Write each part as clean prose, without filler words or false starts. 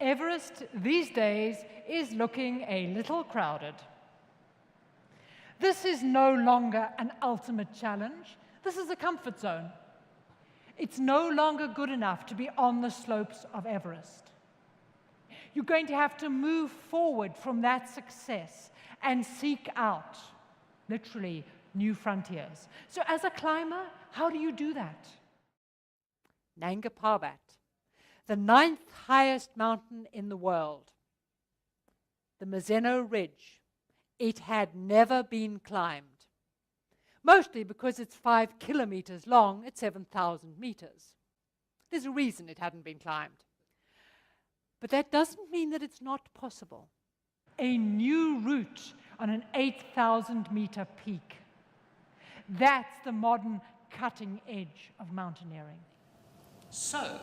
Everest these days is looking a little crowded. This is no longer an ultimate challenge. This is a comfort zone. It's no longer good enough to be on the slopes of Everest. You're going to have to move forward from that success and seek out, literally, new frontiers. So as a climber, how do you do that? Nanga Parbat, the 9th highest mountain in the world, the Mazeno Ridge. It had never been climbed, mostly because it's 5 kilometers long at 7,000 meters. There's a reason it hadn't been climbed. But that doesn't mean that it's not possible. A new route on an 8,000-meter peak. That's the modern cutting edge of mountaineering. So,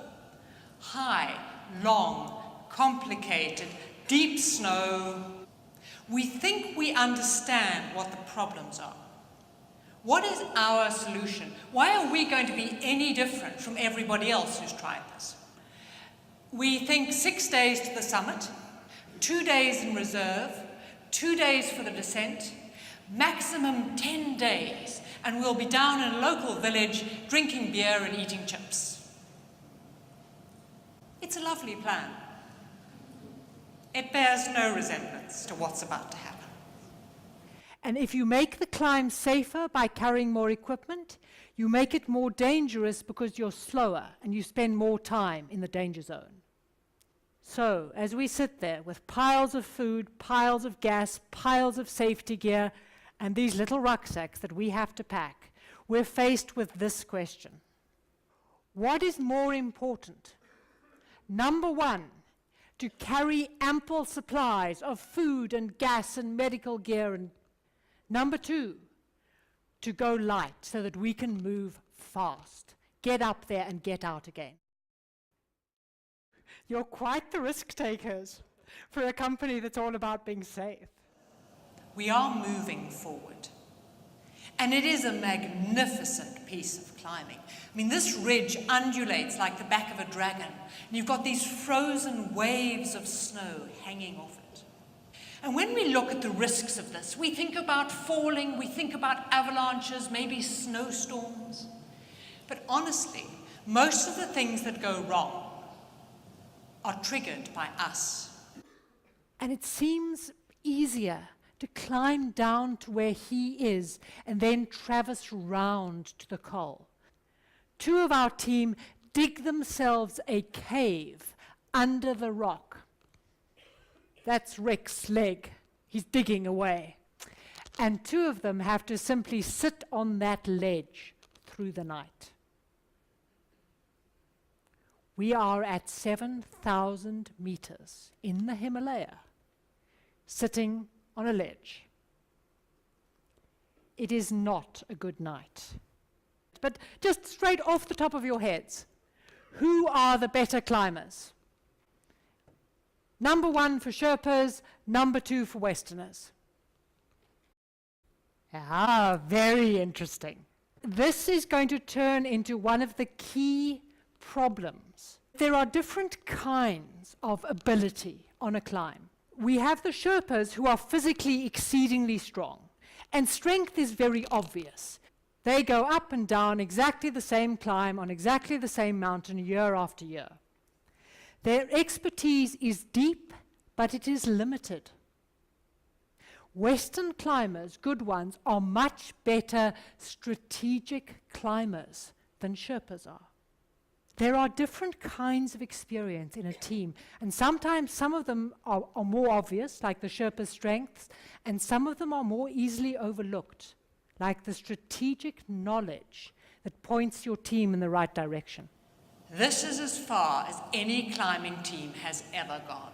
high, long, complicated, deep snow. We think we understand what the problems are. What is our solution? Why are we going to be any different from everybody else who's tried this? We think 6 days to the summit, 2 days in reserve, 2 days for the descent, maximum 10 days, and we'll be down in a local village drinking beer and eating chips. It's a lovely plan. It bears no resemblance to what's about to happen. And if you make the climb safer by carrying more equipment, you make it more dangerous because you're slower and you spend more time in the danger zone. So, as we sit there with piles of food, piles of gas, piles of safety gear, and these little rucksacks that we have to pack, we're faced with this question. What is more important? Number one, to carry ample supplies of food and gas and medical gear. And number two, to go light so that we can move fast, get up there and get out again. You're quite the risk takers for a company that's all about being safe. We are moving forward. And it is a magnificent piece of climbing. I mean, this ridge undulates like the back of a dragon. And you've got these frozen waves of snow hanging off it. And when we look at the risks of this, we think about falling, we think about avalanches, maybe snowstorms. But honestly, most of the things that go wrong are triggered by us. And it seems easier to climb down to where he is and then traverse round to the col. 2 of our team dig themselves a cave under the rock. That's Rick's leg. He's digging away. And 2 of them have to simply sit on that ledge through the night. We are at 7,000 meters in the Himalaya, sitting on a ledge. It is not a good night. But just straight off the top of your heads, who are the better climbers? Number 1 for Sherpas, number 2 for Westerners. Ah, very interesting. This is going to turn into one of the key problems. There are different kinds of ability on a climb. We have the Sherpas who are physically exceedingly strong, and strength is very obvious. They go up and down exactly the same climb on exactly the same mountain year after year. Their expertise is deep, but it is limited. Western climbers, good ones, are much better strategic climbers than Sherpas are. There are different kinds of experience in a team, and sometimes some of them are more obvious, like the Sherpa's strengths, and some of them are more easily overlooked, like the strategic knowledge that points your team in the right direction. This is as far as any climbing team has ever gone.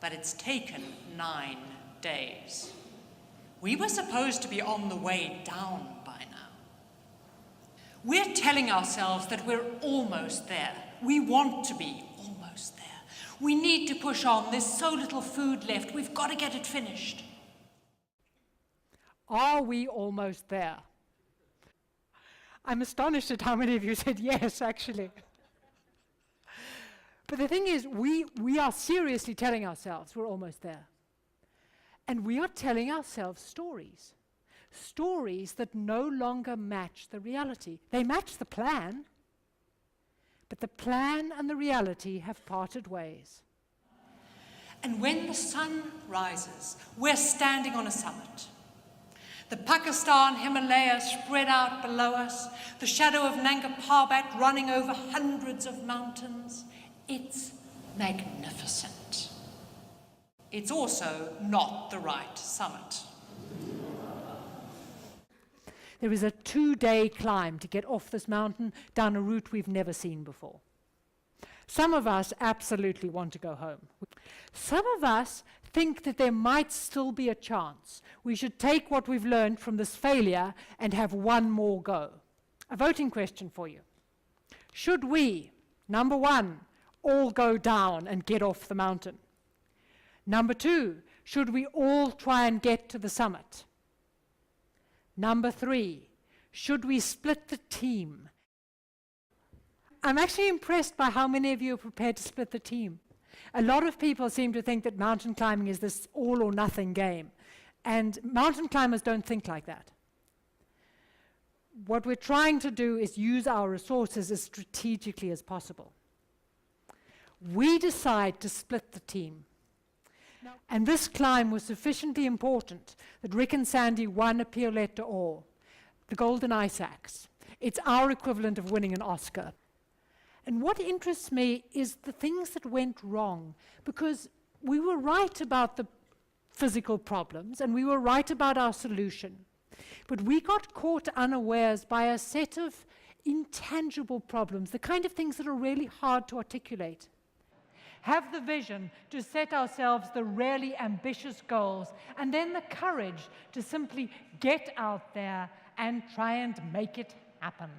But it's taken 9 days. We were supposed to be on the way down by now. We're telling ourselves that we're almost there. We want to be almost there. We need to push on. There's so little food left. We've got to get it finished. Are we almost there? I'm astonished at how many of you said yes, actually. But the thing is, we are seriously telling ourselves we're almost there. And we are telling ourselves stories. Stories that no longer match the reality. They match the plan, but the plan and the reality have parted ways. And when the sun rises, we're standing on a summit. The Pakistan Himalayas spread out below us, the shadow of Nanga Parbat running over hundreds of mountains. It's magnificent. It's also not the right summit. There is a 2-day climb to get off this mountain down a route we've never seen before. Some of us absolutely want to go home. Some of us think that there might still be a chance. We should take what we've learned from this failure and have one more go. A voting question for you. Should we, number 1, all go down and get off the mountain? Number 2, should we all try and get to the summit? Number 3, should we split the team? I'm actually impressed by how many of you are prepared to split the team. A lot of people seem to think that mountain climbing is this all or nothing game, and mountain climbers don't think like that. What we're trying to do is use our resources as strategically as possible. We decide to split the team. And this climb was sufficiently important that Rick and Sandy won a Piolette d'Or, the Golden Ice Axe. It's our equivalent of winning an Oscar. And what interests me is the things that went wrong, because we were right about the physical problems and we were right about our solution. But we got caught unawares by a set of intangible problems, the kind of things that are really hard to articulate. Have the vision to set ourselves the really ambitious goals, and then the courage to simply get out there and try and make it happen.